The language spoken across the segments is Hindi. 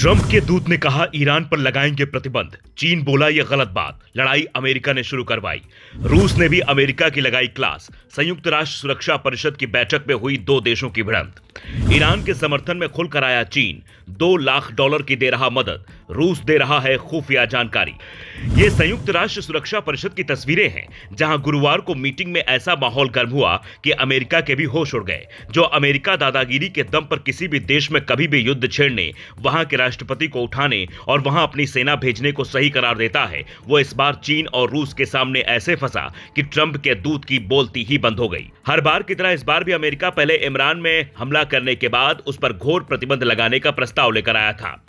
ट्रंप के दूत ने कहा ईरान पर लगाएंगे प्रतिबंध। चीन बोला यह गलत बात। लड़ाई अमेरिका ने शुरू करवाई। रूस ने भी अमेरिका की लगाई क्लास। संयुक्त राष्ट्र सुरक्षा परिषद की बैठक में हुई दो देशों की भिड़ंत। ईरान के समर्थन में खुलकर आया चीन। $2 लाख की दे रहा मदद। रूस दे रहा है खुफिया जानकारी। ये संयुक्त राष्ट्र सुरक्षा परिषद की तस्वीरें हैं, जहां गुरुवार को मीटिंग में ऐसा माहौल गर्म हुआ कि अमेरिका के भी होश उड़ गए। जो अमेरिका दादागिरी के दम पर किसी भी देश में कभी भी युद्ध छेड़ने, वहां के राष्ट्रपति को उठाने और वहां अपनी सेना भेजने को सही करार देता है, वो इस बार चीन और रूस के सामने ऐसे फंसा कि ट्रंप के दूत की बोलती ही बंद हो गई। हर बार की तरह इस बार भी अमेरिका पहले इमरान में हमला करने के बाद उस पर घोर प्रतिबंध लगाने का प्रस्ताव लेकर आया था,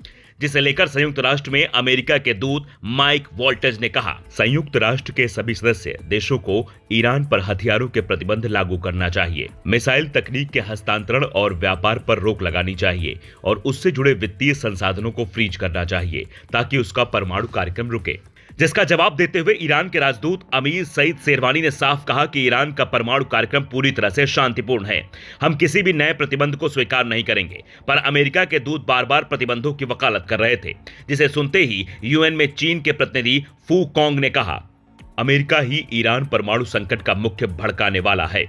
जिसे लेकर संयुक्त राष्ट्र में अमेरिका के दूत माइक वॉल्टेज ने कहा, संयुक्त राष्ट्र के सभी सदस्य देशों को ईरान पर हथियारों के प्रतिबंध लागू करना चाहिए, मिसाइल तकनीक के हस्तांतरण और व्यापार पर रोक लगानी चाहिए और उससे जुड़े वित्तीय संसाधनों को फ्रीज करना चाहिए ताकि उसका परमाणु कार्यक्रम रुके। जिसका जवाब देते हुए ईरान के राजदूत अमीर सईद शेरवानी ने साफ कहा कि ईरान का परमाणु कार्यक्रम पूरी तरह से शांतिपूर्ण है। हम किसी भी नए प्रतिबंध को स्वीकार नहीं करेंगे। पर अमेरिका के दूत बार बार प्रतिबंधों की वकालत कर रहे थे, जिसे सुनते ही यूएन में चीन के प्रतिनिधि फू कॉन्ग ने कहा, अमेरिका ही ईरान परमाणु संकट का मुख्य भड़काने वाला है।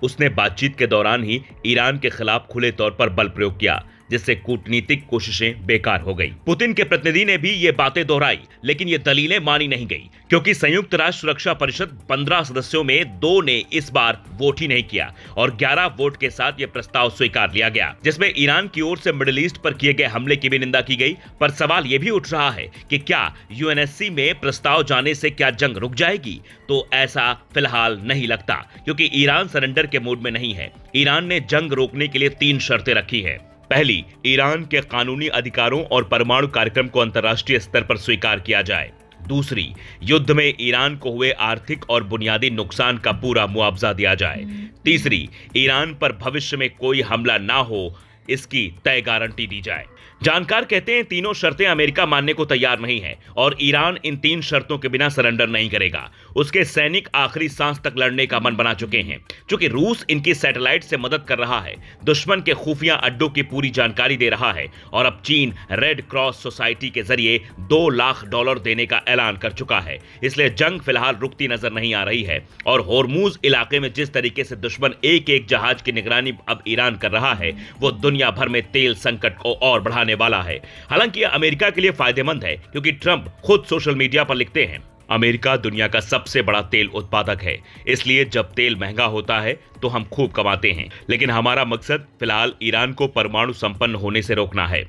उसने बातचीत के दौरान ही ईरान के खिलाफ खुले तौर पर बल प्रयोग किया, जिससे कूटनीतिक कोशिशें बेकार हो गई। पुतिन के प्रतिनिधि ने भी ये बातें दोहराई, लेकिन ये दलीलें मानी नहीं गई, क्योंकि संयुक्त राष्ट्र सुरक्षा परिषद 15 सदस्यों में 2 ने इस बार वोट ही नहीं किया और 11 वोट के साथ ये प्रस्ताव स्वीकार लिया गया, जिसमें ईरान की ओर से मिडिल ईस्ट पर किए गए हमले की भी निंदा की गई। पर सवाल ये भी उठ रहा है कि क्या यूएनएससी में प्रस्ताव जाने से क्या जंग रुक जाएगी? तो ऐसा फिलहाल नहीं लगता, क्योंकि ईरान सरेंडर के मूड में नहीं है। ईरान ने जंग रोकने के लिए 3 शर्तें रखी है। पहली, ईरान के कानूनी अधिकारों और परमाणु कार्यक्रम को अंतर्राष्ट्रीय स्तर पर स्वीकार किया जाए। दूसरी, युद्ध में ईरान को हुए आर्थिक और बुनियादी नुकसान का पूरा मुआवजा दिया जाए। तीसरी, ईरान पर भविष्य में कोई हमला ना हो, इसकी तय गारंटी दी जाए। जानकार कहते हैं तीनों शर्तें अमेरिका मानने को तैयार नहीं है और ईरान इन 3 शर्तों के बिना सरेंडर नहीं करेगा। उसके सैनिक आखिरी सांस तक लड़ने का मन बना चुके हैं। चूंकि रूस इनकी सैटेलाइट से मदद कर रहा है, दुश्मन के खुफिया अड्डों की पूरी जानकारी दे रहा है और अब चीन रेड क्रॉस सोसाइटी के जरिए $2 लाख देने का ऐलान कर चुका है। इसलिए जंग फिलहाल रुकती नजर नहीं आ रही है और होर्मुज इलाके में जिस तरीके से दुश्मन एक जहाज की निगरानी अब ईरान कर रहा है, वो दुनिया भर में तेल संकट को और बढ़ाने वाला है। हालांकि यह अमेरिका के लिए फायदेमंद है, क्योंकि ट्रंप खुद सोशल मीडिया पर लिखते हैं, अमेरिका दुनिया का सबसे बड़ा तेल उत्पादक है, इसलिए जब तेल महंगा होता है तो हम खूब कमाते हैं, लेकिन हमारा मकसद फिलहाल ईरान को परमाणु संपन्न होने से रोकना है।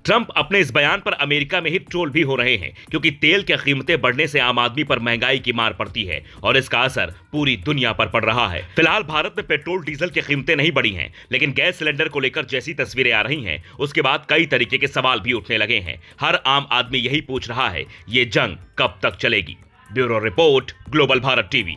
ट्रंप अपने इस बयान पर अमेरिका में ही ट्रोल भी हो रहे हैं, क्योंकि तेल की कीमतें बढ़ने से आम आदमी पर महंगाई की मार पड़ती है और इसका असर पूरी दुनिया पर पड़ रहा है। फिलहाल भारत में पेट्रोल डीजल की कीमतें नहीं बढ़ी हैं, लेकिन गैस सिलेंडर को लेकर जैसी तस्वीरें आ रही हैं, उसके बाद कई तरीके के सवाल भी उठने लगे हैं। हर आम आदमी यही पूछ रहा है, ये जंग कब तक चलेगी? Bureau report, global Bharat TV.